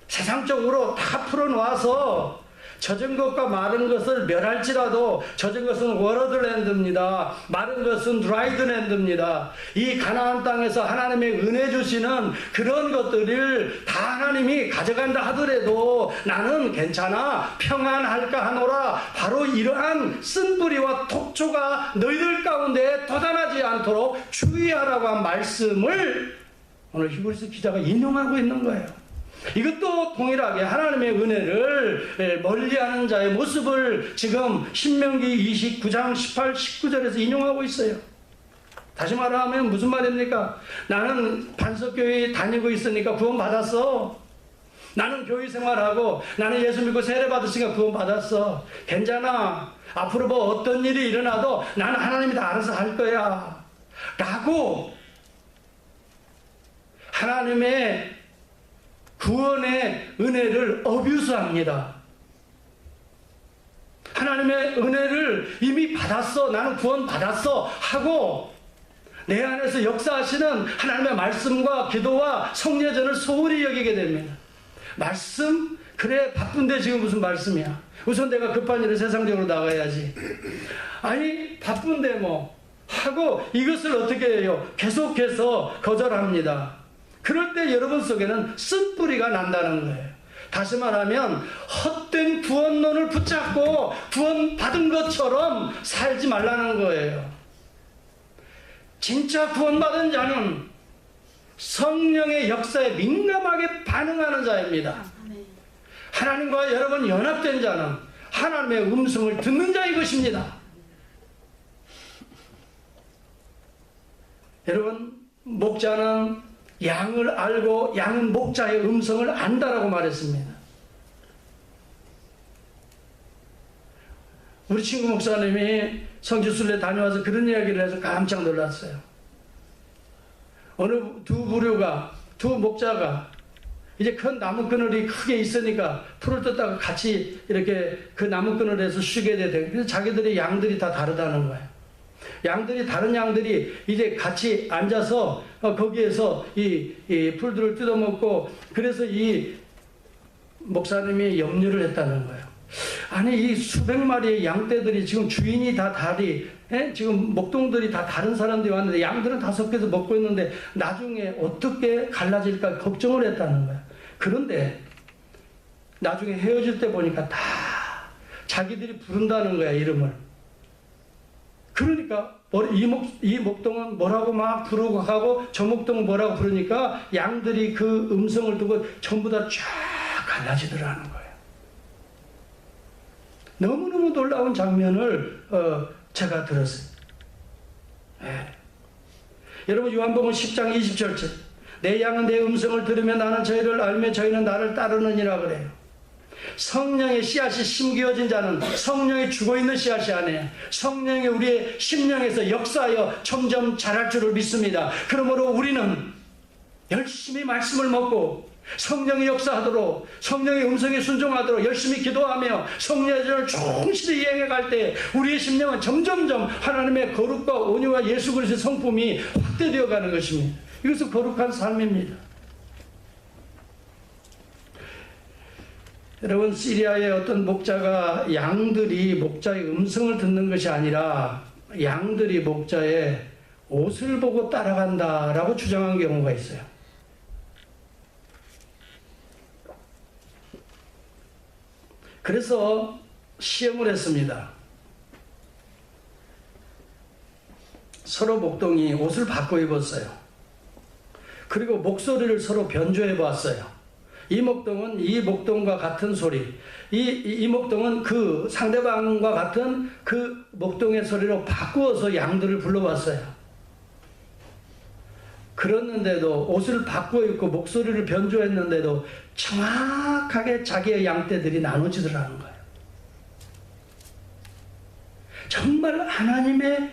세상적으로 다 풀어놓아서 젖은 것과 마른 것을 멸할지라도, 젖은 것은 워러드랜드입니다. 마른 것은 드라이드랜드입니다. 이 가나안 땅에서 하나님의 은혜 주시는 그런 것들을 다 하나님이 가져간다 하더라도 나는 괜찮아, 평안할까 하노라. 바로 이러한 쓴뿌리와 독초가 너희들 가운데 도전하지 않도록 주의하라고 한 말씀을 오늘 히브리서 기자가 인용하고 있는 거예요. 이것도 동일하게 하나님의 은혜를 멀리하는 자의 모습을 지금 신명기 29장 18, 19절에서 인용하고 있어요. 다시 말하면 무슨 말입니까? 나는 반석교회 다니고 있으니까 구원 받았어. 나는 교회 생활하고 나는 예수 믿고 세례 받았으니까 구원 받았어. 괜찮아. 앞으로 뭐 어떤 일이 일어나도 나는 하나님이 다 알아서 할 거야. 라고 하나님의 구원의 은혜를 어뷰스합니다. 하나님의 은혜를 이미 받았어, 나는 구원 받았어 하고 내 안에서 역사하시는 하나님의 말씀과 기도와 성례전을 소홀히 여기게 됩니다. 말씀? 그래, 바쁜데 지금 무슨 말씀이야? 우선 내가 급한 일을 세상적으로 나가야지. 아니, 바쁜데 뭐 하고 이것을 어떻게 해요? 계속해서 거절합니다. 그럴 때 여러분 속에는 쓴뿌리가 난다는 거예요. 다시 말하면 헛된 구원론을 붙잡고 구원 받은 것처럼 살지 말라는 거예요. 진짜 구원받은 자는 성령의 역사에 민감하게 반응하는 자입니다. 하나님과 여러분 연합된 자는 하나님의 음성을 듣는 자인 것입니다. 여러분, 목자는 양을 알고 양은 목자의 음성을 안다라고 말했습니다. 우리 친구 목사님이 성지순례 다녀와서 그런 이야기를 해서 깜짝 놀랐어요. 어느 두 목자가 이제 큰 나무 그늘이 크게 있으니까 풀을 뜯다가 같이 이렇게 그 나무 그늘에서 쉬게 되대요. 그래서 자기들의 양들이 다 다르다는 거예요. 다른 양들이 이제 같이 앉아서 거기에서 이 풀들을 뜯어먹고, 그래서 이 목사님이 염려를 했다는 거예요. 아니, 이 수백 마리의 양떼들이 지금 주인이 다 지금 목동들이 다 다른 사람들이 왔는데 양들은 다 섞여서 먹고 있는데 나중에 어떻게 갈라질까 걱정을 했다는 거예요. 그런데 나중에 헤어질 때 보니까 다 자기들이 부른다는 거야, 이름을. 그러니까 이 목동은 뭐라고 막 부르고 하고 저 목동은 뭐라고 부르니까 양들이 그 음성을 두고 전부 다 쫙 갈라지더라는 거예요. 너무너무 놀라운 장면을 제가 들었어요. 네. 여러분, 요한복음 10장 20절째, 내 양은 내 음성을 들으며 나는 저희를 알며 저희는 나를 따르느니라 그래요. 성령의 씨앗이 심겨진 자는 성령이 죽어있는 씨앗이 아니에요. 성령이 우리의 심령에서 역사하여 점점 자랄 줄을 믿습니다. 그러므로 우리는 열심히 말씀을 먹고 성령의 역사하도록 성령의 음성에 순종하도록 열심히 기도하며 성령을 충실히 이행해 갈 때 우리의 심령은 점점점 하나님의 거룩과 온유와 예수 그리스도의 성품이 확대되어 가는 것입니다. 이것은 거룩한 삶입니다. 여러분, 시리아의 어떤 목자가 양들이 목자의 음성을 듣는 것이 아니라 양들이 목자의 옷을 보고 따라간다라고 주장한 경우가 있어요. 그래서 시험을 했습니다. 서로 목동이 옷을 바꿔 입었어요. 그리고 목소리를 서로 변조해 보았어요. 이 목동은 이 목동과 같은 소리, 이 목동은 그 상대방과 같은 그 목동의 소리로 바꾸어서 양들을 불러봤어요. 그랬는데도 옷을 바꿔 입고 목소리를 변조했는데도 정확하게 자기의 양떼들이 나눠지더라는 거예요. 정말 하나님의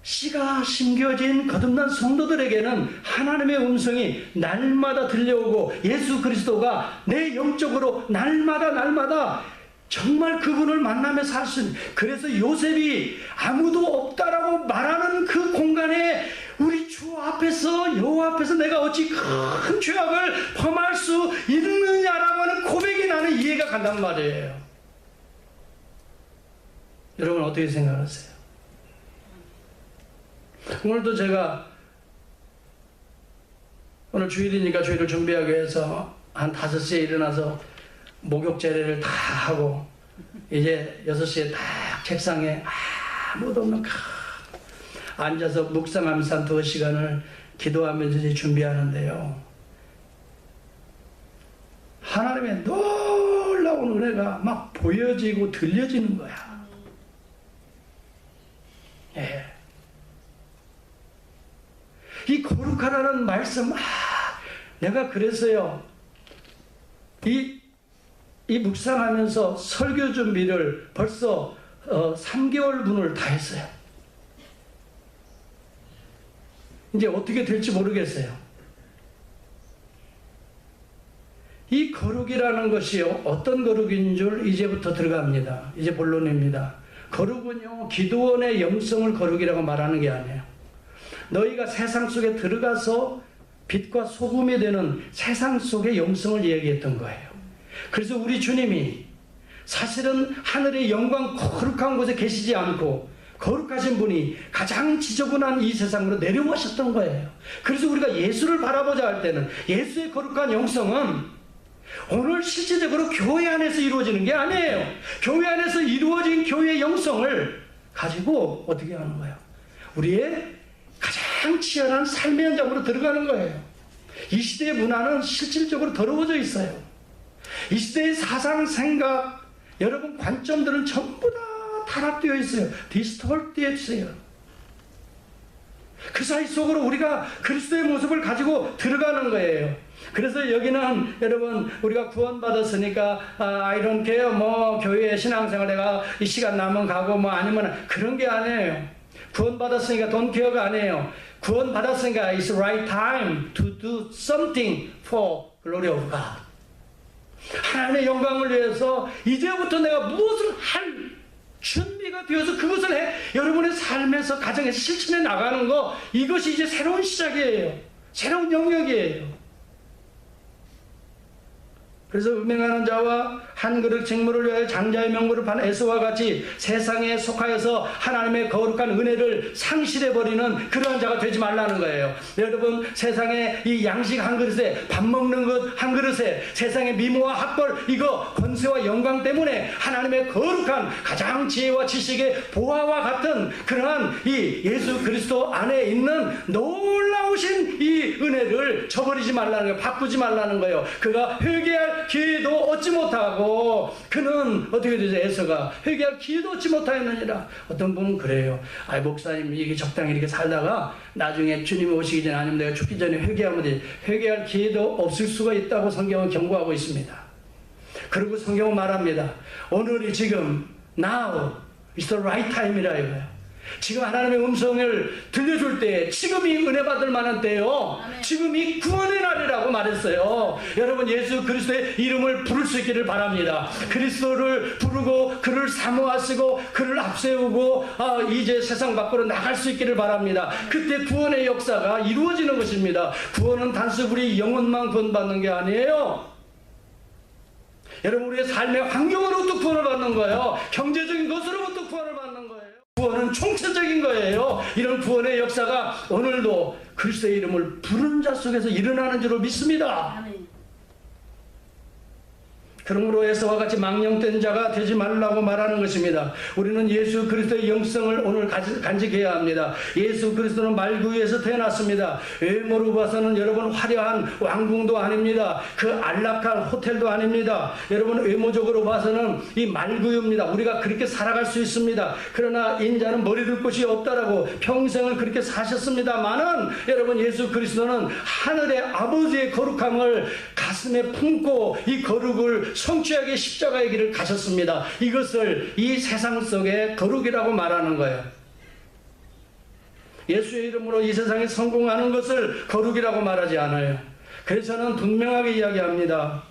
씨가 심겨진 거듭난 성도들에게는 하나님의 음성이 날마다 들려오고 예수 그리스도가 내 영적으로 날마다 정말 그분을 만나며 살 수 있는, 그래서 요셉이 아무도 없다라고 말하는 그 공간에 우리 주 앞에서 여호와 앞에서 내가 어찌 큰 죄악을 범할 수 있느냐라고 하는 고백이 나는 이해가 간단 말이에요. 여러분 어떻게 생각하세요? 오늘도 제가 오늘 주일이니까 주일을 준비하기 위해서 한 5시에 일어나서 목욕 제례를 다 하고 이제 6시에 딱 책상에 아무도 없는 앉아서 묵상하면서 한 2시간을 기도하면서 이제 준비하는데요. 하나님의 놀라운 은혜가 막 보여지고 들려지는 거야. 예. 이 거룩하라는 말씀, 내가 그래서요, 이 묵상하면서 설교 준비를 벌써 3개월분을 다 했어요. 이제 어떻게 될지 모르겠어요. 이 거룩이라는 것이요, 어떤 거룩인 줄 이제부터 들어갑니다. 이제 본론입니다. 거룩은요, 기도원의 영성을 거룩이라고 말하는 게 아니에요. 너희가 세상 속에 들어가서 빛과 소금이 되는 세상 속의 영성을 얘기했던 거예요. 그래서 우리 주님이 사실은 하늘의 영광 거룩한 곳에 계시지 않고 거룩하신 분이 가장 지저분한 이 세상으로 내려오셨던 거예요. 그래서 우리가 예수를 바라보자 할 때는 예수의 거룩한 영성은 오늘 실제적으로 교회 안에서 이루어지는 게 아니에요. 교회 안에서 이루어진 교회의 영성을 가지고 어떻게 하는 거예요? 우리의 가장 치열한 삶의 현장으로 들어가는 거예요. 이 시대의 문화는 실질적으로 더러워져 있어요. 이 시대의 사상, 생각, 여러분 관점들은 전부 다 타락되어 있어요. 디스톨트되어 있어요. 그 사이 속으로 우리가 그리스도의 모습을 가지고 들어가는 거예요. 그래서 여기는 여러분 우리가 구원받았으니까 I don't care, 뭐 교회 신앙생활 내가 이 시간 남은 가고 뭐 아니면 그런 게 아니에요. 구원받았으니까 don't care가 아니에요. 구원받았으니까 it's right time to do something for glory of God. 하나님의 영광을 위해서 이제부터 내가 무엇을 할 준비가 되어서 그것을 해 여러분의 삶에서 가정에서 실천해 나가는 거, 이것이 이제 새로운 시작이에요. 새로운 영역이에요. 그래서 음행하는 자와 한 그릇 직무를 위하여 장자의 명분을 판 에서와 같이 세상에 속하여서 하나님의 거룩한 은혜를 상실해버리는 그러한 자가 되지 말라는 거예요. 여러분 세상에 이 양식 한 그릇에 밥 먹는 것 한 그릇에 세상의 미모와 학벌 이거 권세와 영광 때문에 하나님의 거룩한 가장 지혜와 지식의 보화와 같은 그러한 이 예수 그리스도 안에 있는 놀라우신 이 은혜를 저버리지 말라는 거예요. 바꾸지 말라는 거예요. 그가 회개할 기회도 얻지 못하고 그는 어떻게 되죠? 에서가 회개할 기회도 얻지 못하였느니라. 어떤 분은 그래요. 아 목사님 이게 적당히 이렇게 살다가 나중에 주님이 오시기 전에 아니면 내가 죽기 전에 회개하면 돼. 회개할 기회도 없을 수가 있다고 성경은 경고하고 있습니다. 그리고 성경은 말합니다. 오늘이 지금 now is the right time이라 이거예요. 지금 하나님의 음성을 들려줄 때 지금이 은혜 받을 만한 때요. 아멘. 지금이 구원의 날이라고 말했어요. 여러분 예수 그리스도의 이름을 부를 수 있기를 바랍니다. 그리스도를 부르고 그를 사모하시고 그를 앞세우고 이제 세상 밖으로 나갈 수 있기를 바랍니다. 그때 구원의 역사가 이루어지는 것입니다. 구원은 단순히 우리 영혼만 구원받는 게 아니에요. 여러분 우리의 삶의 환경으로부터 구원을 받는 거예요. 경제적인 것으로부터 구원을 받는 거예요. 구원은 총체적인 거예요. 이런 구원의 역사가 오늘도 그리스도의 이름을 부르는 자 속에서 일어나는 줄로 믿습니다. 아멘. 그러므로 에서와 같이 망령된 자가 되지 말라고 말하는 것입니다. 우리는 예수 그리스도의 영성을 오늘 간직해야 합니다. 예수 그리스도는 말구유에서 태어났습니다. 외모로 봐서는 여러분 화려한 왕궁도 아닙니다. 그 안락한 호텔도 아닙니다. 여러분 외모적으로 봐서는 이 말구유입니다. 우리가 그렇게 살아갈 수 있습니다. 그러나 인자는 머리 둘 곳이 없다라고 평생을 그렇게 사셨습니다만은 여러분 예수 그리스도는 하늘의 아버지의 거룩함을 가슴에 품고 이 거룩을 성취하게 십자가의 길을 가셨습니다. 이것을 이 세상 속의 거룩이라고 말하는 거예요. 예수의 이름으로 이 세상에 성공하는 것을 거룩이라고 말하지 않아요. 그래서 저는 분명하게 이야기합니다.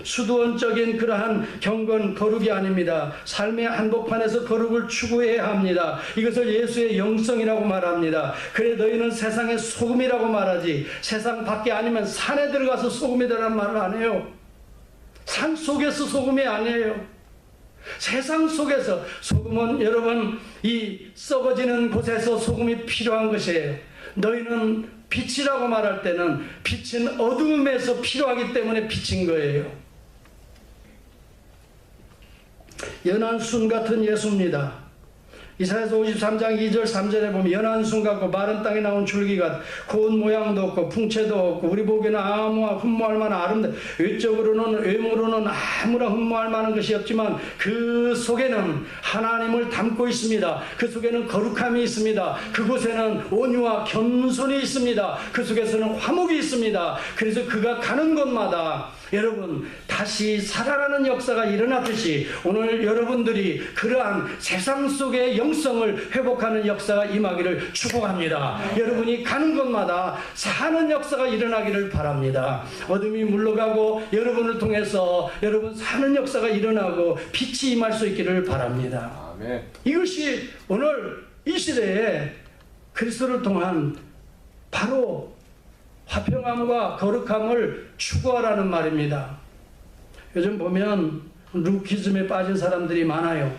수도원적인 그러한 경건 거룩이 아닙니다. 삶의 한복판에서 거룩을 추구해야 합니다. 이것을 예수의 영성이라고 말합니다. 그래 너희는 세상의 소금이라고 말하지 세상 밖에 아니면 산에 들어가서 소금이라는 말을 안 해요. 산 속에서 소금이 아니에요. 세상 속에서 소금은 여러분 이 썩어지는 곳에서 소금이 필요한 것이에요. 너희는 빛이라고 말할 때는 빛은 어두움에서 필요하기 때문에 빛인 거예요. 연한 순 같은 예수입니다. 이사야서 53장 2절 3절에 보면 연한 순 같고 마른 땅에 나온 줄기가 고운 모양도 없고 풍채도 없고 우리 보기에는 아무나 흠모할 만한 아름다운 외적으로는 외모로는 아무나 흠모할 만한 것이 없지만 그 속에는 하나님을 담고 있습니다. 그 속에는 거룩함이 있습니다. 그곳에는 온유와 겸손이 있습니다. 그 속에서는 화목이 있습니다. 그래서 그가 가는 곳마다 여러분 다시 살아나는 역사가 일어나듯이 오늘 여러분들이 그러한 세상 속의 영성을 회복하는 역사가 임하기를 축복합니다. 여러분이 가는 곳마다 사는 역사가 일어나기를 바랍니다. 어둠이 물러가고 여러분을 통해서 여러분 사는 역사가 일어나고 빛이 임할 수 있기를 바랍니다. 아멘. 이것이 오늘 이 시대에 그리스도를 통한 바로 화평함과 거룩함을 추구하라는 말입니다. 요즘 보면 루키즘에 빠진 사람들이 많아요.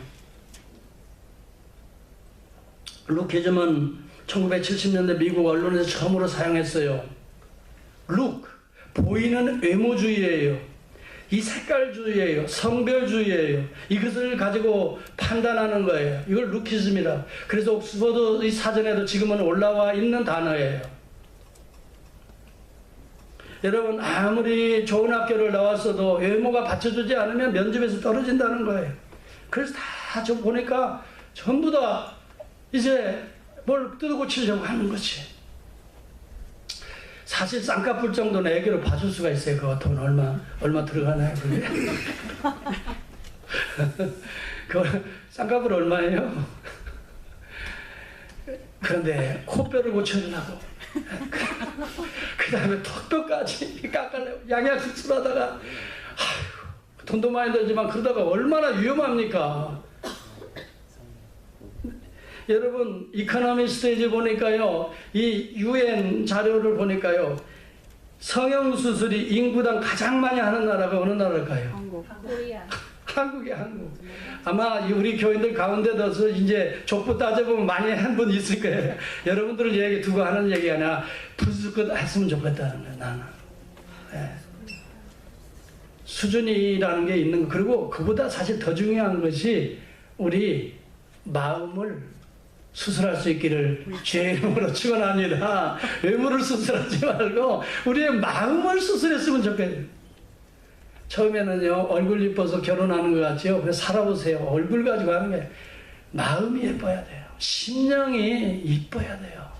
루키즘은 1970년대 미국 언론에서 처음으로 사용했어요. 룩, 보이는 외모주의예요. 이 색깔주의예요. 성별주의예요. 이것을 가지고 판단하는 거예요. 이걸 루키즘이라. 그래서 옥스퍼드 이 사전에도 지금은 올라와 있는 단어예요. 여러분 아무리 좋은 학교를 나왔어도 외모가 받쳐주지 않으면 면접에서 떨어진다는 거예요. 그래서 다 좀 보니까 전부 다 이제 뭘 뜯어고치려고 하는 거지. 사실 쌍꺼풀 정도는 애기로 봐줄 수가 있어요. 그거 돈 얼마 들어가나요? 그게? 그 쌍꺼풀 얼마예요? 그런데 코뼈를 고쳐주려고 그 다음에 턱뼈까지 깎아내고 양약 수술하다가 돈도 많이 들지만 그러다가 얼마나 위험합니까? 여러분 이코노미스트에 보니까요 이 UN 자료를 보니까요 성형수술이 인구당 가장 많이 하는 나라가 어느 나라일까요? 한국. 코리아. 한국이야 한국. 아마 우리 교인들 가운데도 이제 족보 따져보면 많이 한 분 있을 거예요. 여러분들을 얘기 두고 하는 얘기가 아니라 부스껏 했으면 좋겠다는 거예요. 나는 수준이라는 게 있는 거. 그리고 그보다 사실 더 중요한 것이 우리 마음을 수술할 수 있기를 주의 이름으로 축원합니다. 외모를 수술하지 말고 우리의 마음을 수술했으면 좋겠어요. 처음에는요 얼굴 이뻐서 결혼하는 것 같지요. 그래서 살아보세요. 얼굴 가지고 하는 게 마음이 예뻐야 돼요. 심령이 이뻐야 돼요.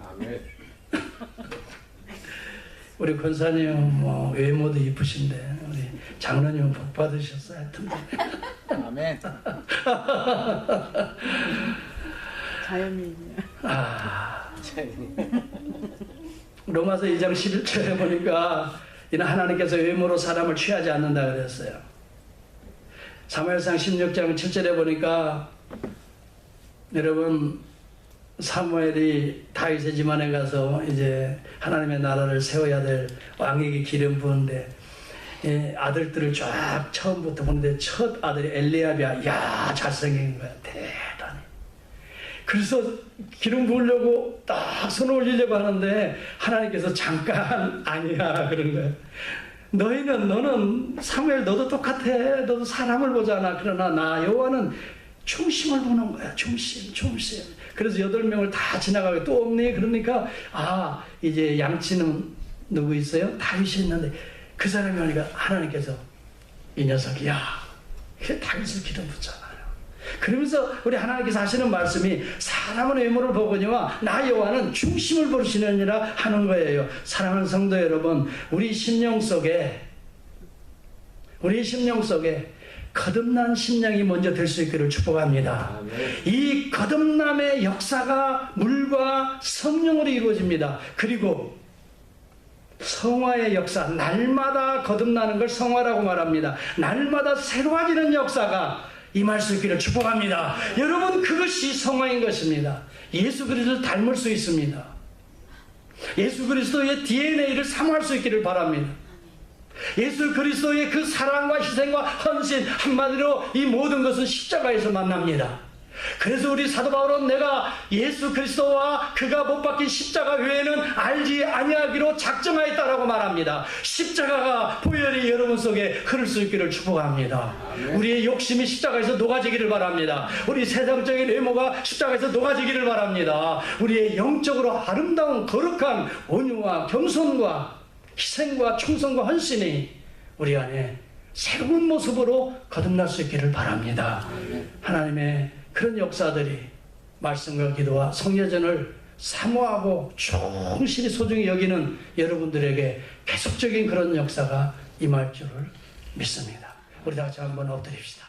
아멘. 우리 권사님 뭐 외모도 이쁘신데 우리 장로님은 복 받으셨어요. 하여튼 아멘. 자연인이야. 로마서 2장 11절에 보니까 이는 하나님께서 외모로 사람을 취하지 않는다 그랬어요. 사무엘상 16장 7절에 보니까 여러분 사무엘이 다윗의 집안에 가서 이제 하나님의 나라를 세워야 될 왕에게 기름 부은데 아들들을 쫙 처음부터 보는데 첫 아들이 엘리압이야. 야 잘생긴 거야. 대단히. 그래서 기름 부으려고 딱 손을 올리려고 하는데 하나님께서 잠깐 아니야 그런 거야. 너는 사무엘 너도 똑같아. 너도 사람을 보잖아. 그러나 나 여호와는 중심을 보는 거야. 중심. 그래서 8명을 다 지나가고 또 없니? 그러니까 이제 양치는 누구 있어요? 다윗이 있는데 그 사람이 오니까 하나님께서 이 녀석이 다윗을 기름 붓잖아요. 그러면서 우리 하나님께서 하시는 말씀이 사람은 외모를 보거니와 나 여호와는 중심을 보시느니라 하는 거예요. 사랑하는 성도 여러분, 우리 심령 속에 거듭난 심령이 먼저 될 수 있기를 축복합니다. 이 거듭남의 역사가 물과 성령으로 이루어집니다. 그리고 성화의 역사, 날마다 거듭나는 걸 성화라고 말합니다. 날마다 새로워지는 역사가 임할 수 있기를 축복합니다. 여러분, 그것이 성화인 것입니다. 예수 그리스도를 닮을 수 있습니다. 예수 그리스도의 DNA를 사모할 수 있기를 바랍니다. 예수 그리스도의 그 사랑과 희생과 헌신, 한마디로 이 모든 것은 십자가에서 만납니다. 그래서 우리 사도 바울은 내가 예수 그리스도와 그가 못 박힌 십자가 외에는 알지 아니하기로 작정하였다라고 말합니다. 십자가가 보혈이 여러분 속에 흐를 수 있기를 축복합니다. 우리의 욕심이 십자가에서 녹아지기를 바랍니다. 우리 세상적인 외모가 십자가에서 녹아지기를 바랍니다. 우리의 영적으로 아름다운 거룩한 온유와 겸손과 희생과 충성과 헌신이 우리 안에 새로운 모습으로 거듭날 수 있기를 바랍니다. 하나님의 그런 역사들이 말씀과 기도와 성례전을 사모하고 충실히 소중히 여기는 여러분들에게 계속적인 그런 역사가 임할 줄을 믿습니다. 우리 다 같이 한번 엎드립시다.